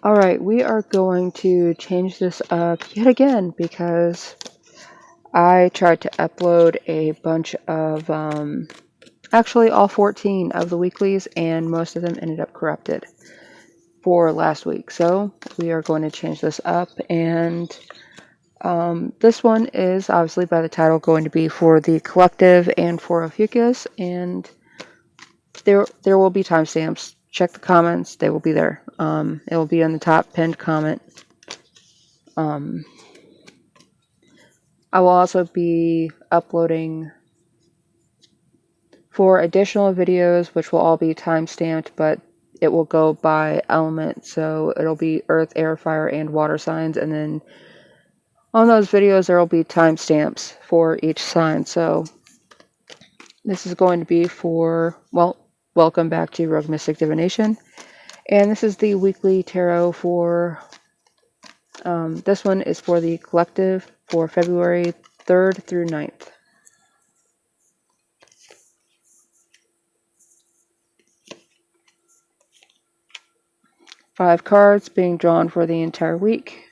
Alright, we are going to change this up yet again because I tried to upload a bunch of, actually all 14 of the weeklies, and most of them ended up corrupted for last week. So we are going to change this up, and this one is obviously by the title going to be for the collective and for Ophiuchus, and there will be timestamps. Check the comments, they will be there. It will be in the top pinned comment. I will also be uploading 4 additional videos, which will all be time-stamped, but it will go by element, so it'll be earth, air, fire, and water signs, and then on those videos there will be timestamps for each sign. So this is going to be for, well, welcome back to Rogue Mystic Divination, and this is the weekly tarot for, this one is for the collective for February 3rd through 9th. Five cards being drawn for the entire week,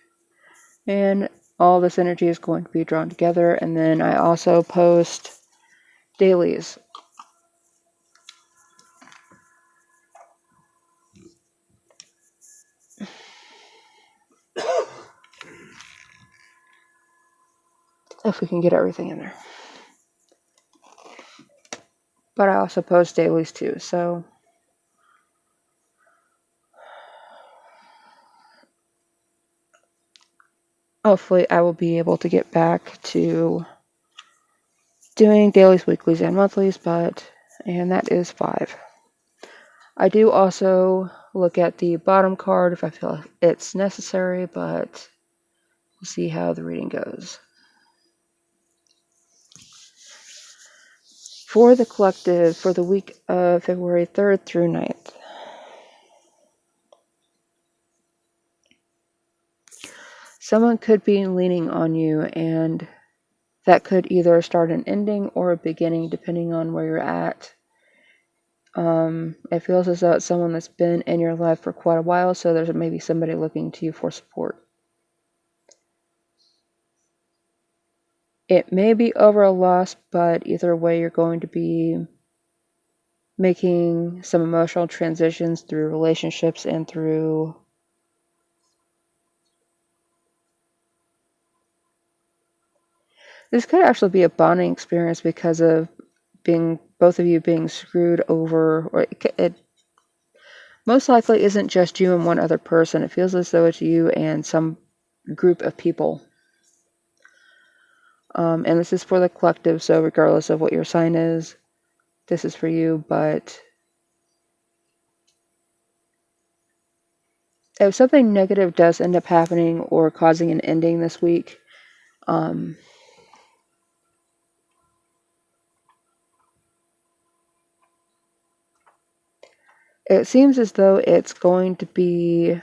and all this energy is going to be drawn together. And then I also post dailies. If we can get everything in there. But I also post dailies too, so hopefully I will be able to get back to doing dailies, weeklies, and monthlies, and that is 5. I do also look at the bottom card if I feel it's necessary, but we'll see how the reading goes. For the collective, for the week of February 3rd through 9th. Someone could be leaning on you, and that could either start an ending or a beginning, depending on where you're at. It feels as though it's someone that's been in your life for quite a while, so there's maybe somebody looking to you for support. It may be over a loss, but either way you're going to be making some emotional transitions through relationships and through this could actually be a bonding experience because of both of you being screwed over, or it most likely isn't just you and one other person. It feels as though it's you and some group of people. And this is for the collective, so regardless of what your sign is, this is for you. But if something negative does end up happening or causing an ending this week, it seems as though it's going to be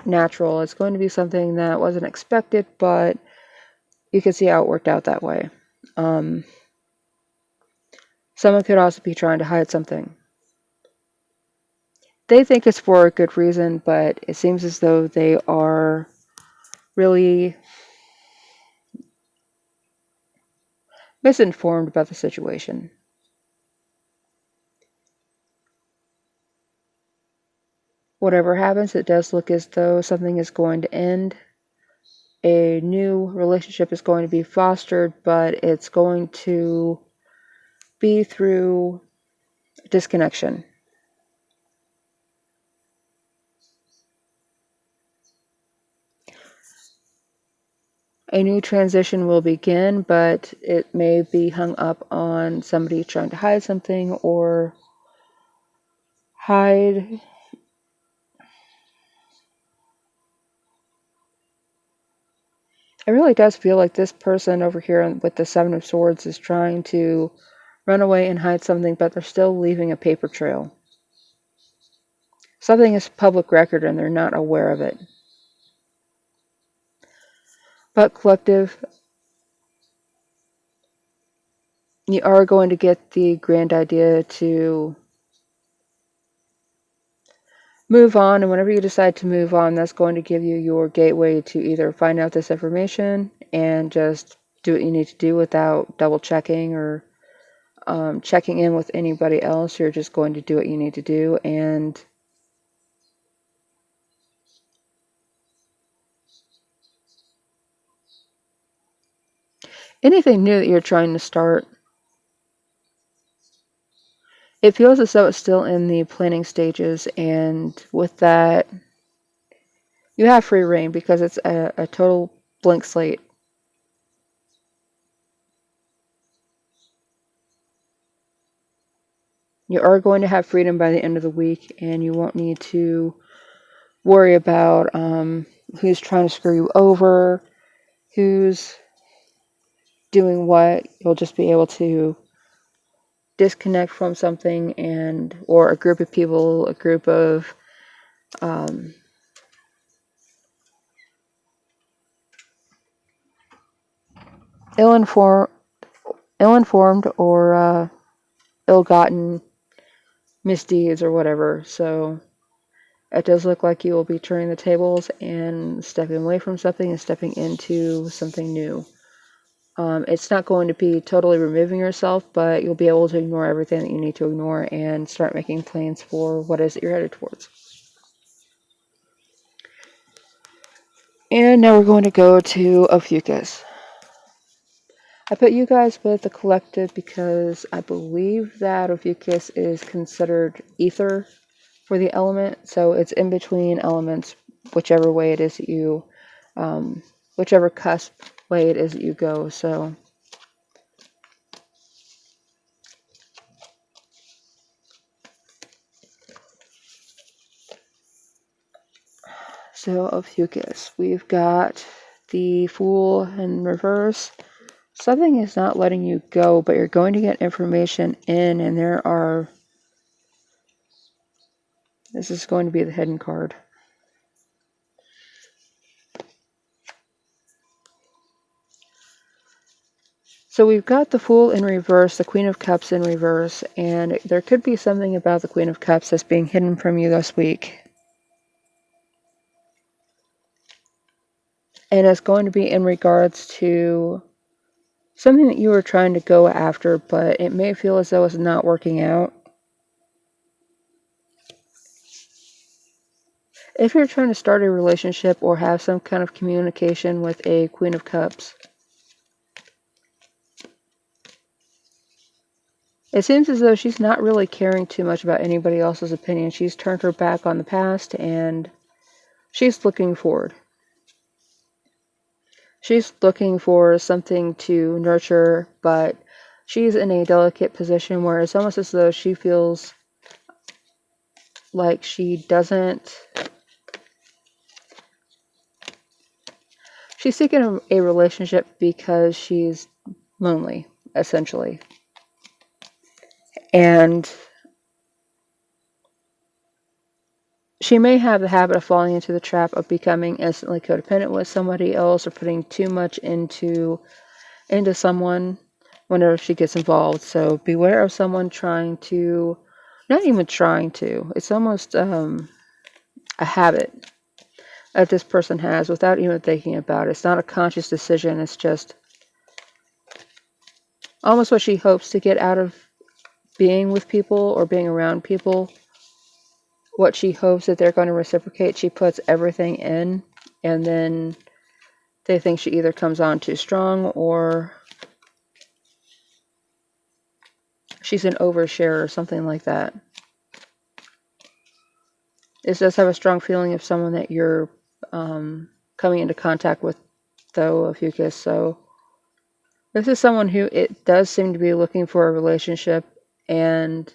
natural. It's going to be something that wasn't expected, but you can see how it worked out that way. Someone could also be trying to hide something. They think it's for a good reason, but it seems as though they are really misinformed about the situation. Whatever happens, it does look as though something is going to end. A new relationship is going to be fostered, but it's going to be through disconnection. A new transition will begin, but it may be hung up on somebody trying to hide something or hide. It really does feel like this person over here with the 7 of Swords is trying to run away and hide something, but they're still leaving a paper trail. Something is public record and they're not aware of it. But collective, you are going to get the grand idea to move on, and whenever you decide to move on, that's going to give you your gateway to either find out this information and just do what you need to do without double checking or checking in with anybody else. You're just going to do what you need to do, and anything new that you're trying to start, it feels as though it's still in the planning stages, and with that, you have free reign because it's a total blank slate. You are going to have freedom by the end of the week, and you won't need to worry about who's trying to screw you over, who's doing what. You'll just be able to disconnect from something or a group of people, a group of ill-informed or ill-gotten misdeeds or whatever. So it does look like you will be turning the tables and stepping away from something and stepping into something new. It's not going to be totally removing yourself, but you'll be able to ignore everything that you need to ignore and start making plans for what it is that you're headed towards. And now we're going to go to Ophiuchus. I put you guys with the collective because I believe that Ophiuchus is considered ether for the element, so it's in between elements, whichever way it is that you, whichever cusp way it is that you go. So Ophiuchus, we've got the Fool in reverse. Something is not letting you go, but you're going to get information in, and this is going to be the hidden card. So we've got the Fool in reverse, the Queen of Cups in reverse, and there could be something about the Queen of Cups that's being hidden from you this week. And it's going to be in regards to something that you were trying to go after, but it may feel as though it's not working out. If you're trying to start a relationship or have some kind of communication with a Queen of Cups, it seems as though she's not really caring too much about anybody else's opinion. She's turned her back on the past and she's looking forward. She's looking for something to nurture, but she's in a delicate position where it's almost as though she feels like she's seeking a relationship because she's lonely, essentially. And she may have the habit of falling into the trap of becoming instantly codependent with somebody else or putting too much into someone whenever she gets involved. So beware of someone not even trying to, it's almost a habit that this person has without even thinking about it. It's not a conscious decision, it's just almost what she hopes to get out of being with people or being around people. What she hopes that they're going to reciprocate, she puts everything in, and then they think she either comes on too strong or she's an overshare or something like that. This does have a strong feeling of someone that you're coming into contact with, though, Ophiuchus. So this is someone who it does seem to be looking for a relationship and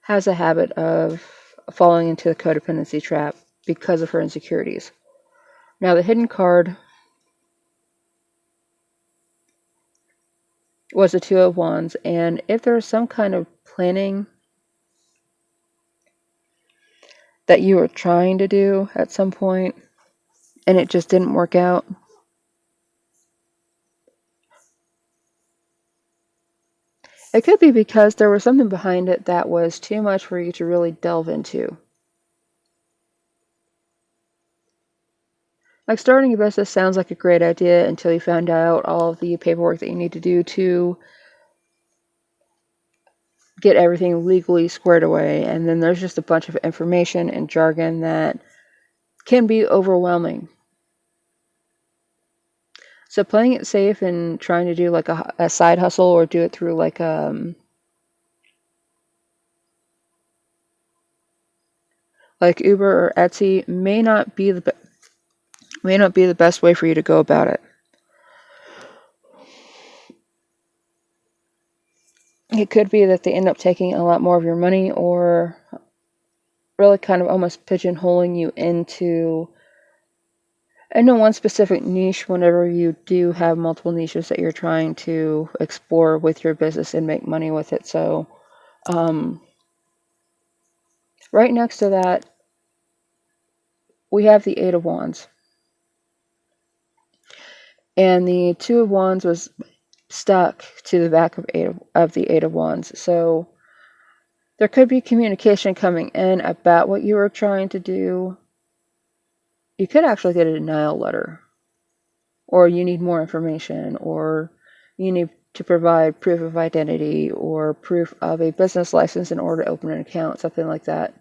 has a habit of falling into the codependency trap because of her insecurities. Now, the hidden card was the Two of Wands, and if there's some kind of planning that you were trying to do at some point and it just didn't work out, it could be because there was something behind it that was too much for you to really delve into. Like, starting a business sounds like a great idea until you find out all of the paperwork that you need to do to get everything legally squared away. And then there's just a bunch of information and jargon that can be overwhelming. So playing it safe and trying to do like a side hustle, or do it through like Uber or Etsy may not be the best way for you to go about it. It could be that they end up taking a lot more of your money, or really kind of almost pigeonholing you into one specific niche whenever you do have multiple niches that you're trying to explore with your business and make money with it. So right next to that, we have the Eight of Wands. And the Two of Wands was stuck to the back of the Eight of Wands. So there could be communication coming in about what you were trying to do. You could actually get a denial letter, or you need more information, or you need to provide proof of identity or proof of a business license in order to open an account, something like that.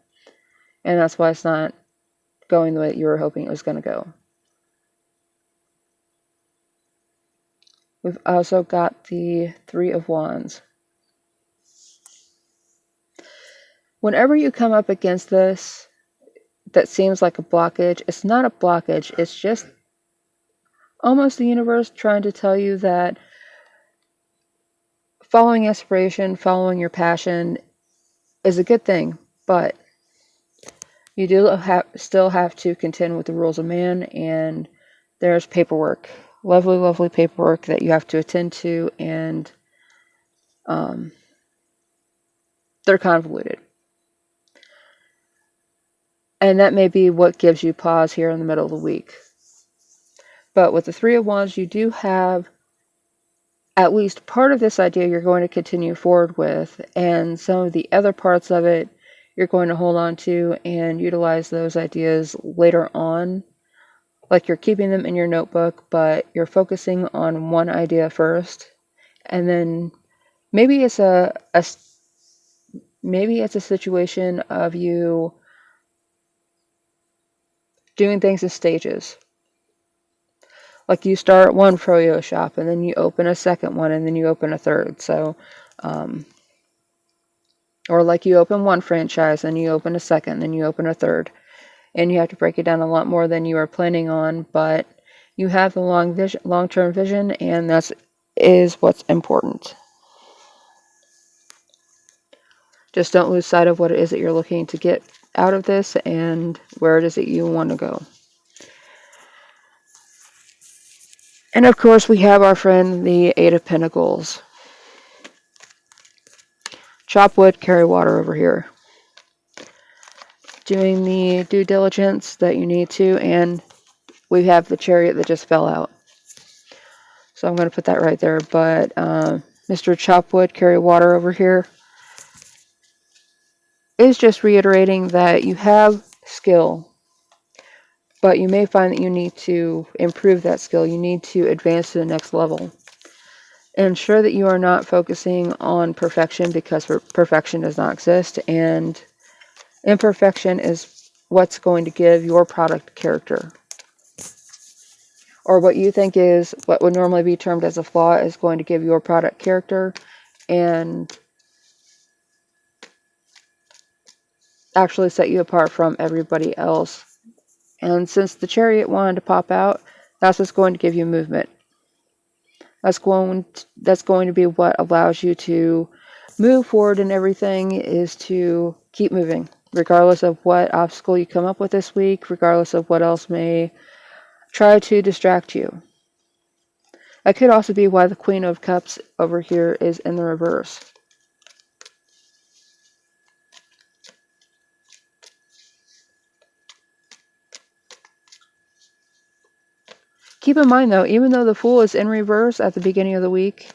And that's why it's not going the way that you were hoping it was going to go. We've also got the Three of Wands. Whenever you come up against this that seems like a blockage, it's not a blockage. It's just almost the universe trying to tell you that following aspiration, following your passion is a good thing, but you do still have to contend with the rules of man, and there's paperwork, lovely, lovely paperwork that you have to attend to, and they're convoluted. And that may be what gives you pause here in the middle of the week. But with the Three of Wands, you do have at least part of this idea you're going to continue forward with, and some of the other parts of it you're going to hold on to and utilize those ideas later on. Like, you're keeping them in your notebook, but you're focusing on one idea first, and then maybe it's a situation of you doing things in stages. Like, you start one froyo shop, and then you open a second one, and then you open a third. So, or like you open one franchise, and you open a second, then you open a third. And you have to break it down a lot more than you were planning on, but you have the long-term vision, and that is what's important. Just don't lose sight of what it is that you're looking to get out of this and where it is that you want to go. And of course, we have our friend, the Eight of Pentacles. Chop wood, carry water over here. Doing the due diligence that you need to, and we have the Chariot that just fell out. So I'm going to put that right there. But Mr. Chop wood, carry water over here is just reiterating that you have skill, but you may find that you need to improve that skill. You need to advance to the next level. Ensure that you are not focusing on perfection, because perfection does not exist, and imperfection is what's going to give your product character. Or what you think is what would normally be termed as a flaw is going to give your product character and actually set you apart from everybody else. And since the Chariot wanted to pop out, that's what's going to give you movement. That's going to be what allows you to move forward, and everything is to keep moving, regardless of what obstacle you come up with this week, regardless of what else may try to distract you. That could also be why the Queen of Cups over here is in the reverse. Keep in mind, though, even though the Fool is in reverse at the beginning of the week,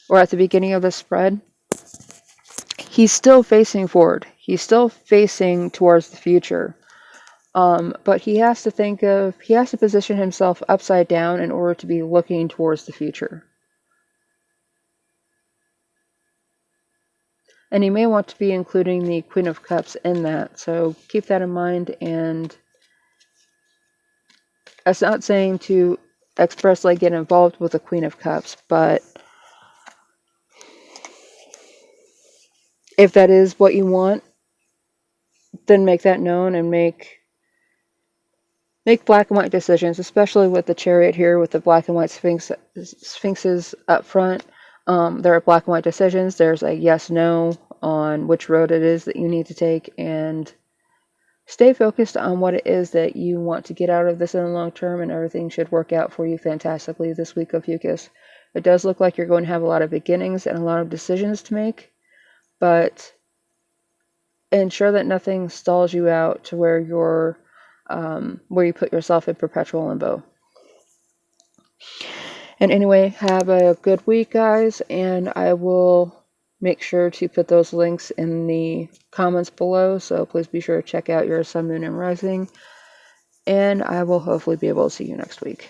or at the beginning of the spread, he's still facing forward. He's still facing towards the future. But he has to position himself upside down in order to be looking towards the future. And you may want to be including the Queen of Cups in that, so keep that in mind. And that's not saying to expressly get involved with the Queen of Cups, but if that is what you want, then make that known and make black and white decisions, especially with the Chariot here with the black and white sphinxes up front. There are black and white decisions. There's a yes, no on which road it is that you need to take, and stay focused on what it is that you want to get out of this in the long term, and everything should work out for you fantastically this week, Ophiuchus. It does look like you're going to have a lot of beginnings and a lot of decisions to make, but ensure that nothing stalls you out to where you put yourself in perpetual limbo. And anyway, have a good week, guys, and I will make sure to put those links in the comments below, so please be sure to check out your Sun, Moon, and Rising, and I will hopefully be able to see you next week.